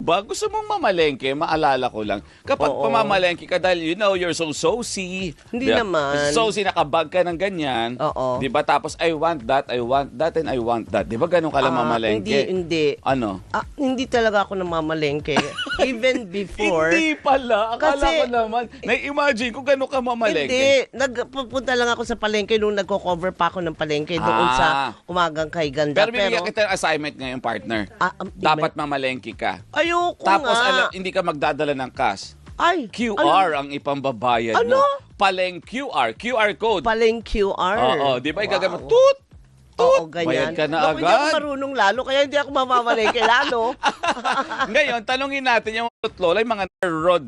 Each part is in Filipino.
ba, gusto mong mamalengke, maalala ko lang, kapag pamamalengke ka dahil you're so saucy. Hindi naman. Saucy, nakabag ka ng ganyan. Oo. Di ba? Tapos, I want that, and I want that. Di ba ganun ka lang mamalengke? Hindi. Ano? Hindi talaga ako namamalengke. Even before. Hindi pala. Akala Kasi- ko naman. Na-imagine kung gano'n ka mamalengke. Hindi. Nagpupunta lang ako sa palengke nung nagko-cover pa ako ng palengke doon sa Umagang Kay Ganda. Pero bibigyan kita ng assignment ngayon, partner. Dapat mamalengke ka. Ayoko Tapos nga. hindi ka magdadala ng cash. Ay, QR ang ipambabayad Ano? mo. Paleng QR. QR code. Paleng QR. Oo, di ba? Igagamit. Tut! Oo, ganyan. Bayad ka na Naku, hindi ako agad. marunong lalo, kaya hindi ako mamamalengke lalo. Ngayon, tanungin natin yung lola, yung mga rod.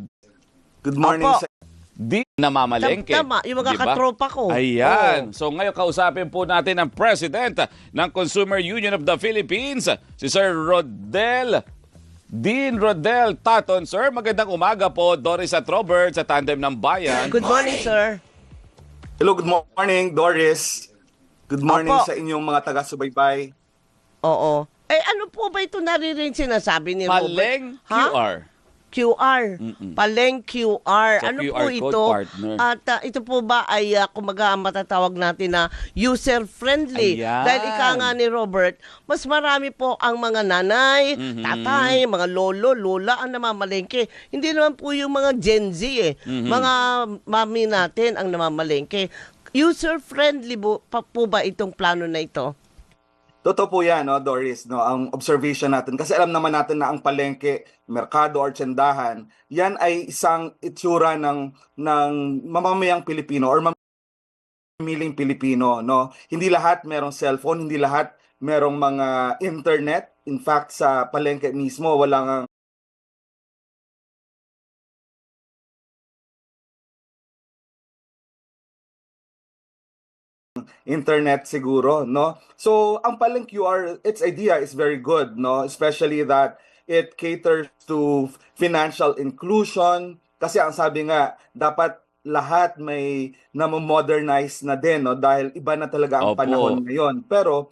Good morning Opo. sa Di namamalengke. Tama, yung mga Di ba? katropa ko. Ayan. Oo. So ngayon kausapin po natin ang President ng Consumer Union of the Philippines, si Sir Dean Rodel Taton. Sir, magandang umaga po. Doris at Robert sa Tandem ng Bayan. Good morning, sir. Hello, good morning, Doris. Good morning Opo. sa inyong mga taga-subaybay. Oo. Ano po ba ito naririnig sinasabi ni Paleng Robert? Ha? QR. QR. Paleng QR. So, Ano QR po code, ito? partner. At ito po ba ay kumaga matatawag natin na user-friendly? Ayan. Dahil ika nga ni Robert, mas marami po ang mga nanay, tatay, mga lolo, lola ang namamalengke. Hindi naman po yung mga Gen Z Mga mami natin ang namamalengke. User-friendly po ba itong plano na ito? Totoo po yan, no, Doris, no, ang observation natin. Kasi alam naman natin na ang palengke, merkado or tsendahan, yan ay isang itsura ng mamamayang Pilipino or mamiling Pilipino. No? Hindi lahat merong cellphone, hindi lahat merong mga internet. In fact, sa palengke mismo, walang internet siguro, no? So, ang palang QR, its idea is very good, no? Especially that it caters to financial inclusion. Kasi ang sabi nga, dapat lahat may namo-modernize na din, no? Dahil iba na talaga ang Opo. panahon ngayon. Pero,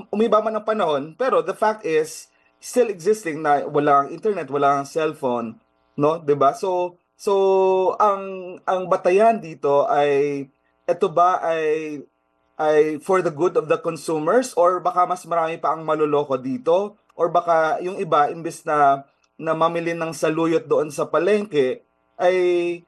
umiba man ang panahon, pero the fact is, still existing na walang internet, walang cellphone, no? 'Di ba? So ang batayan dito ay ito ba ay for the good of the consumers or baka mas marami pa ang maluloko dito or baka yung iba imbes na mamili ng saluyot doon sa palengke ay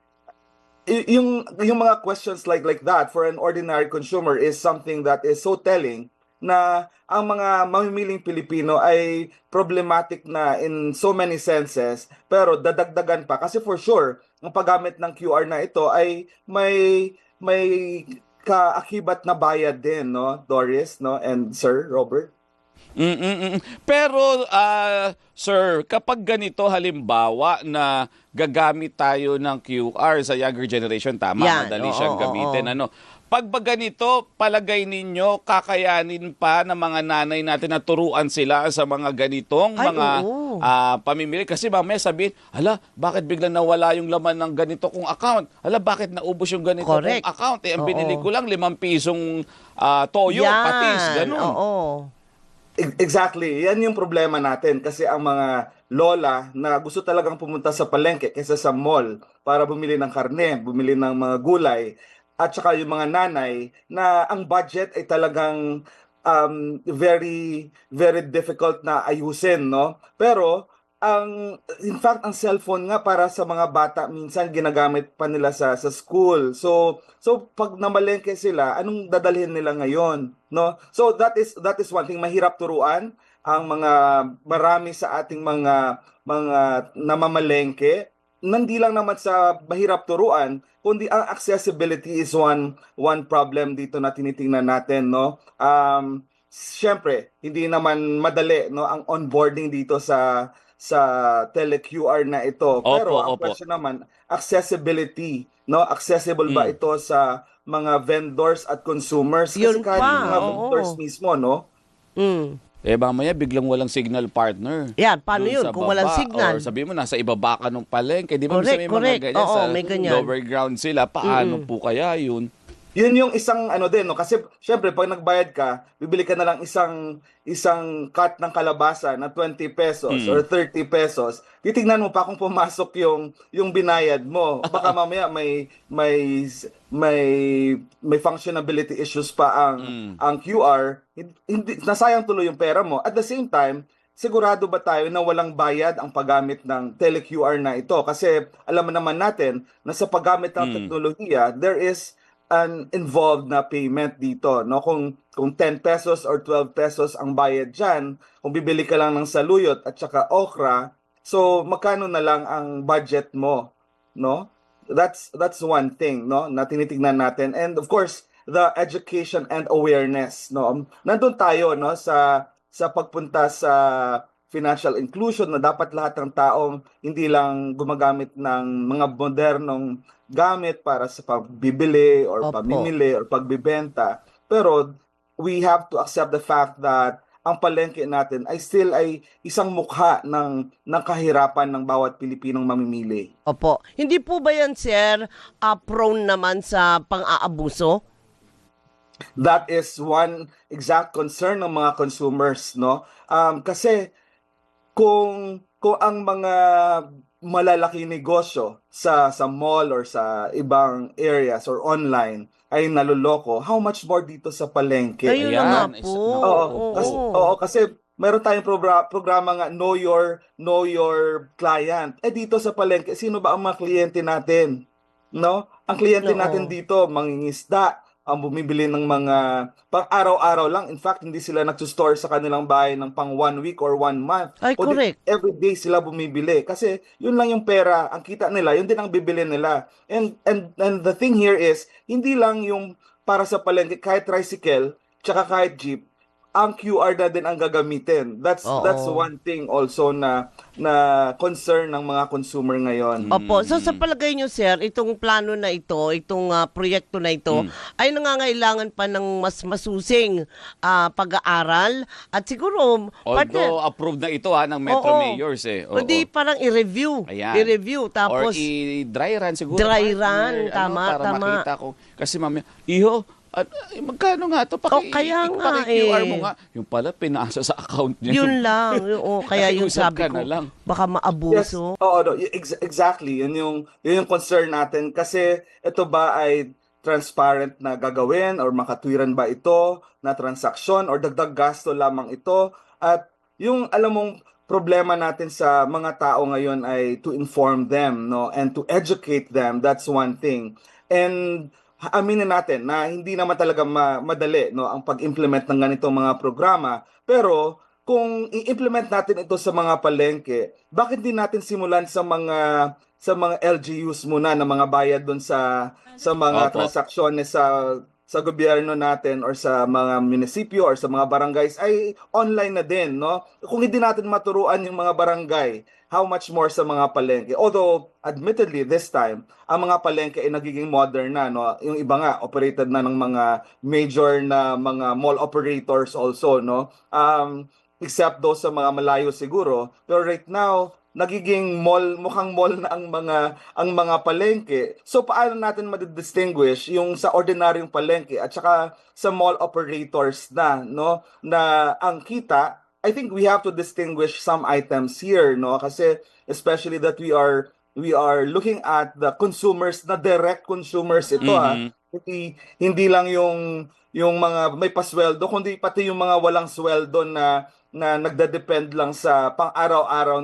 yung mga questions like that for an ordinary consumer is something that is so telling na ang mga mamimiling Pilipino ay problematic na in so many senses pero dadagdagan pa kasi for sure ang paggamit ng QR na ito ay may kaakibat na bayad din, no, Doris, no, and Sir Robert? Pero, sir, kapag ganito halimbawa na gagamit tayo ng QR sa younger generation, tama, Yan, madali oo, siyang gamitin. Ano? Pag ba ganito, palagay ninyo, kakayanin pa ng mga nanay natin na turuan sila sa mga ganitong pamimili? Kasi mamaya sabihin, hala, bakit biglang nawala yung laman ng ganito kong account? Hala, bakit naubos yung ganito Correct. kong account? Ang binili ko lang 5 pisong toyo, patis, ganun. Oo. Exactly. Yan yung problema natin kasi ang mga lola na gusto talagang pumunta sa palengke kaysa sa mall para bumili ng karne, bumili ng mga gulay, at saka yung mga nanay na ang budget ay talagang very very difficult na ayusin, no? Pero in fact ang cellphone nga para sa mga bata minsan ginagamit pa nila sa school. So pag namalengke sila, anong dadalhin nila ngayon, no? So that is one thing, mahirap turuan ang mga marami sa ating mga namamalengke. Nandi lang naman sa mahirap turuan, kundi ang accessibility is one problem dito na tinitingnan natin, no? Siyempre, hindi naman madali, no, ang onboarding dito sa tele-QR na ito. Pero ang question naman, accessibility, no? Accessible ba ito sa mga vendors at consumers? Kasi Yun kahit pa, mga vendors mismo, no? Mamaya biglang walang signal, partner. Yan, paano Dun yun sa kung walang baba, signal? Or sabihin mo, nasa ibaba ka ng palengke. Di ba Correct, may correct. mga ganyan Oo, sa may ganyan. lower ground sila. Paano po kaya yun? Yun yung isang ano din, no? Kasi syempre pag nagbayad ka, bibili ka na lang isang cut ng kalabasa na 20 pesos or 30 pesos. Titingnan mo pa kung pumasok yung binayad mo. Baka mamaya may may functionability issues pa ang QR. Hindi nasayang tuloy yung pera mo. At the same time, sigurado ba tayo na walang bayad ang paggamit ng tele-QR na ito? Kasi alam naman natin na sa paggamit ng teknolohiya, there is an involved na payment dito, no? Kung 10 pesos or 12 pesos ang bayad diyan, kung bibili ka lang ng saluyot at saka okra, so magkano na lang ang budget mo, no? That's one thing, no, na tinitingnan natin. And of course, the education and awareness, no? Nandun tayo, no, sa pagpunta sa financial inclusion na dapat lahat ng taong hindi lang gumagamit ng mga modernong gamit para sa pagbibili or Opo. pamimili or pagbibenta. Pero we have to accept the fact that ang palengke natin ay still ay isang mukha ng kahirapan ng bawat Pilipinong mamimili. Opo. Hindi po ba yan, sir, prone naman sa pang-aabuso? That is one exact concern ng mga consumers, no? Kasi kung ang mga malalaki negosyo sa mall or sa ibang areas or online ay naloloko, how much more dito sa palengke? Ayun na nga Ayan, po. Kasi meron tayong programa nga Know Your Client. Dito sa palengke, sino ba ang mga kliyente natin? No? Ang kliyente Oo. natin dito, mangingisda, ang bumibili ng mga pang araw-araw lang. In fact, hindi sila nagsusstore sa kanilang bahay ng pang 1 week or 1 month. Ay, correct. Every day sila bumibili. Kasi yun lang yung pera, ang kita nila, yun din ang bibili nila. And the thing here is, hindi lang yung para sa palengke, kahit tricycle, tsaka kahit jeep, ang QR na din ang gagamitin. That's one thing also na concern ng mga consumer ngayon. Opo. So sa palagay nyo, sir, itong plano na ito, itong proyekto na ito, ay nangangailangan pa ng mas masusing pag-aaral at siguro, Although approved na ito ng Metro Mayors Oo. Hindi parang i-review. Ayan. I-review. Tapos, or i-dry run siguro. Dry partner, run, tama, para tama. makita ko. Kasi mamaya, iho, magkano nga to? Kaya nga QR mo nga. Yung pala, pinasa sa account niya. yun lang. Kaya yung Nakiusap sabi ka ko, na lang. baka maabuso. Oo, no, exactly. Yun yung concern natin. Kasi ito ba ay transparent na gagawin or makatwiran ba ito na transaksyon or dagdag gasto lamang ito? At yung alam mong problema natin sa mga tao ngayon ay to inform them, no, and to educate them. That's one thing. And aminin natin na hindi naman talaga madali, no, ang pag-implement ng ganitong mga programa. Pero kung i-implement natin ito sa mga palengke, bakit din natin simulan sa mga LGUs muna na mga bayad doon sa mga transaksyones sa gobyerno natin or sa mga munisipyo or sa mga barangays ay online na din, no? Kung hindi natin maturuan yung mga barangay, how much more sa mga palengke. Although, admittedly, this time, ang mga palengke ay nagiging modern na, no? Yung iba nga, operated na ng mga major na mga mall operators also, no? Except those sa mga malayo siguro. Pero right now, nagiging mukhang mall na ang mga palengke. So paano natin ma-distinguish yung sa ordinaryong palengke at saka sa mall operators na, no, na ang kita? I think we have to distinguish some items here, no, kasi especially that we are looking at the consumers, na direct consumers ito hindi lang yung mga may pasweldo, kundi pati yung mga walang sweldo na nagdedepend lang sa pang-araw-araw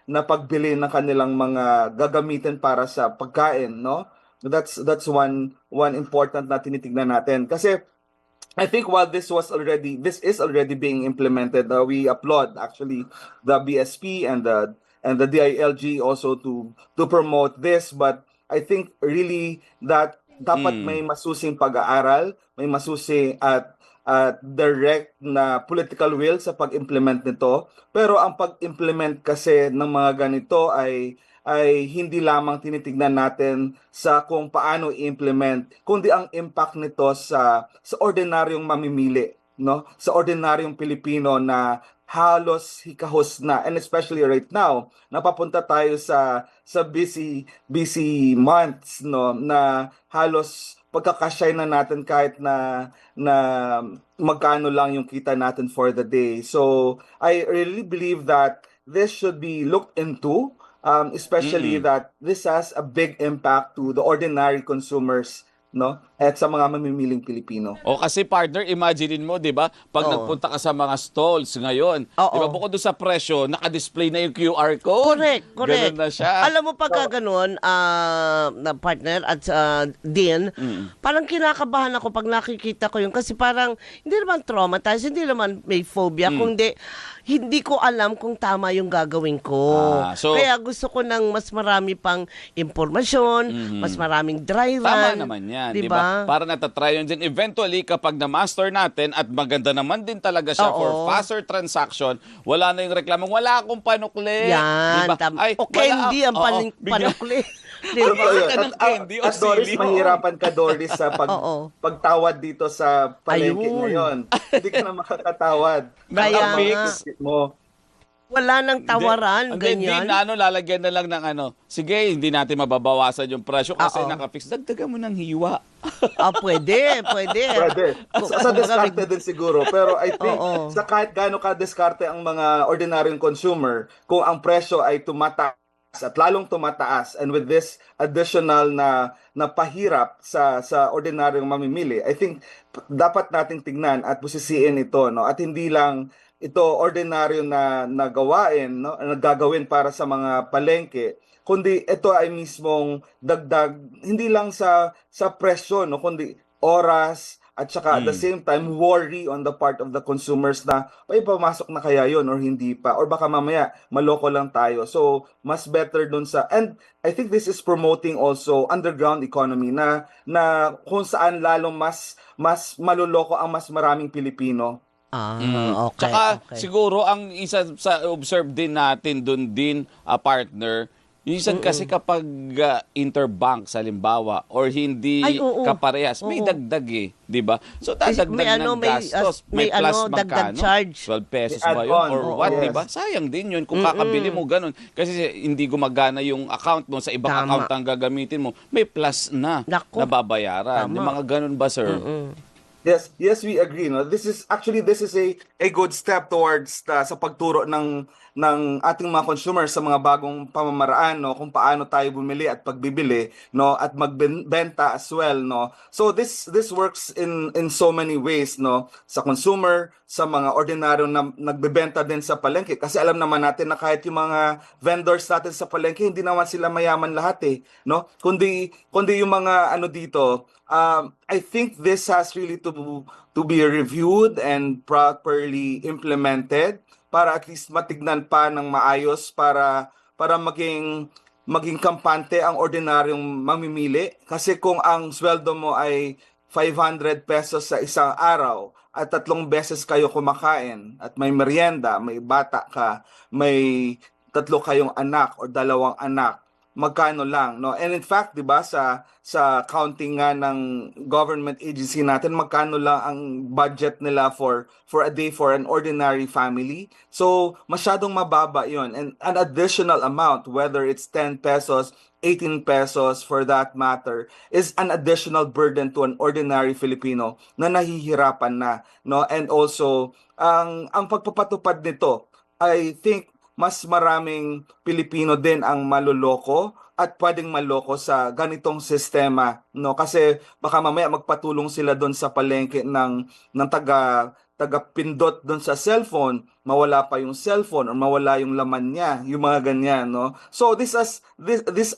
na pagbili ng kanilang mga gagamitin para sa pagkain, no? That's one important na tinitingnan natin. Kasi I think while this is already being implemented, we applaud actually the BSP and the DILG also to promote this, but I think really that dapat may masusing pag-aaral, may masusing at direct na political will sa pag-implement nito. Pero ang pag-implement kasi ng mga ganito ay hindi lamang tinitignan natin sa kung paano i-implement, kundi ang impact nito sa ordinaryong mamimili, no? Sa ordinaryong Pilipino na halos hikahos na, and especially right now, napapunta tayo sa busy months, no, na halos pagkakasya na natin kahit na magkano lang yung kita natin for the day. So I really believe that this should be looked into, especially that this has a big impact to the ordinary consumers, no? At sa mga mamimiling Pilipino. O kasi partner, imaginein mo, 'di ba? Pag nagpunta ka sa mga stalls ngayon, 'di ba bukod doon sa presyo, naka-display na yung QR code. Correct. Ganun na siya. Alam mo pagka ganun, na partner at din, parang kinakabahan ako pag nakikita ko yun kasi parang hindi naman traumatized, hindi naman may phobia, kundi hindi ko alam kung tama yung gagawin ko. Kaya gusto ko ng mas marami pang impormasyon, mas maraming dry run. Tama naman yan, di ba? Para natatry yun din. Eventually, kapag na-master natin at maganda naman din talaga siya for faster transaction, wala na yung reklamong, wala akong panukli. Yan, diba? Ay, o candy ang panukli. Diba? At Doris, mahirapan ka, Doris, sa pagtawad dito sa palengke ngayon. Hindi ka na makakatawad. Kaya mo. Wala nang tawaran, ganyan. Hindi lalagyan na lang ng sige, hindi natin mababawasan yung presyo kasi nakafix. Dagdagan mo ng hiwa. Pwede. Sa diskarte din siguro. Pero I think sa kahit gaano ka diskarte ang mga ordinaryong consumer, kung ang presyo ay tumataas at lalong tumataas, and with this additional na pahirap sa ordinaryong mamimili, I think dapat nating tignan at busisiin ito, no? At hindi lang ito ordinaryo na gawain, no, nagagawin para sa mga palengke, kundi ito ay mismong dagdag hindi lang sa presyo, no, kundi oras at saka at the same time worry on the part of the consumers na ay pumasok na kaya yon or hindi pa, or baka mamaya maloko lang tayo. So mas better dun and I think this is promoting also underground economy na kung saan lalong mas maluloko ang mas maraming Pilipino. Okay. Tsaka siguro ang isa sa observe din natin doon din, partner, yung isa kasi kapag interbank sa halimbawa or hindi kaparehas, may dagdag di ba? So dadagdag ng gastos, may plus dagdag magkano? charge. 12 pesos ba yun or what, di ba? Sayang din yun kung kakabili mo ganun. Kasi hindi gumagana yung account mo, sa ibang account ang gagamitin mo, may plus na babayaran. Yung mga ganun ba, sir? Yes, we agree. No, this is a good step towards sa pagturo ng ating mga consumers sa mga bagong pamamaraan, no, kung paano tayo bumili at pagbibili, no, at magbenta as well, no. So this works in so many ways, no, sa consumer, sa mga ordinaryo na nagbebenta din sa palengke, kasi alam naman natin na kahit yung mga vendors natin sa palengke, hindi naman sila mayaman lahat no, kundi yung mga dito. I think this has really to be reviewed and properly implemented para at least matignan pa ng maayos para maging kampante ang ordinaryong mamimili. Kasi kung ang sweldo mo ay 500 pesos sa isang araw at 3 beses kayo kumakain at may merienda, may bata ka, may 3 kayong anak o 2 anak, magkano lang, no? And in fact, 'di ba, sa counting nga ng government agency natin, magkano lang ang budget nila for a day for an ordinary family. So masyadong mababa 'yon, and an additional amount, whether it's 10 pesos, 18 pesos for that matter, is an additional burden to an ordinary Filipino na nahihirapan na, no? And also ang pagpapatupad nito, I think mas maraming Pilipino din ang maluloko at pwedeng maloko sa ganitong sistema, no, kasi baka mamaya magpatulong sila doon sa palengke ng taga pindot doon sa cellphone, mawala pa yung cellphone or mawala yung laman niya, yung mga ganyan, no. So these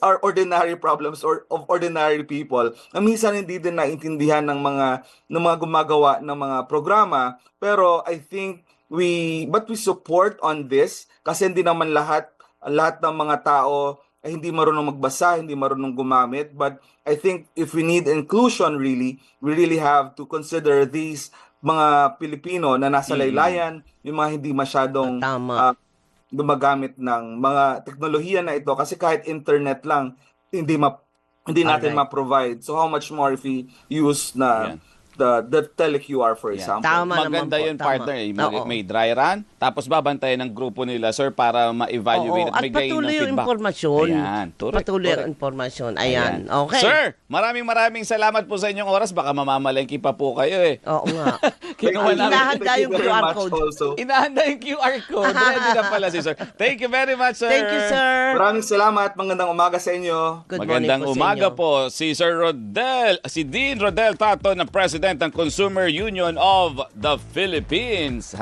are ordinary problems of ordinary people na minsan hindi din naintindihan ng mga gumagawa ng mga programa, pero I think we support on this kasi hindi naman lahat ng mga tao ay hindi marunong magbasa, hindi marunong gumamit, but I think if we need inclusion we really have to consider these mga Pilipino na nasa laylayan, yung mga hindi masyadong gumagamit ng mga teknolohiya na ito, kasi kahit internet lang hindi natin ma-provide. So how much more if we use the tele-QR, for Yeah. example. Tama. Maganda naman po, yun, tama. partner. Oo. May dry run, tapos babantayan ng grupo nila, sir, para ma-evaluate Oo, at at bigay ng patuloy yung feedback. impormasyon. Ayan, correct, Patuloy ang correct. impormasyon. Ayan. Okay. Sir, maraming salamat po sa inyong oras. Baka mamamalengke pa po kayo eh. Oo nga. Kinuha Ang namin. hinahanda Thank you yung very QR much code. also. Inahanda yung QR code. Ready na pala si sir. Thank you very much, sir. Thank you, sir. Maraming salamat. Magandang umaga sa inyo. Good morning Magandang po sa umaga inyo. po si Sir Rodel, si Dean Rodel Tato, na President ng Consumer Union of the Philippines.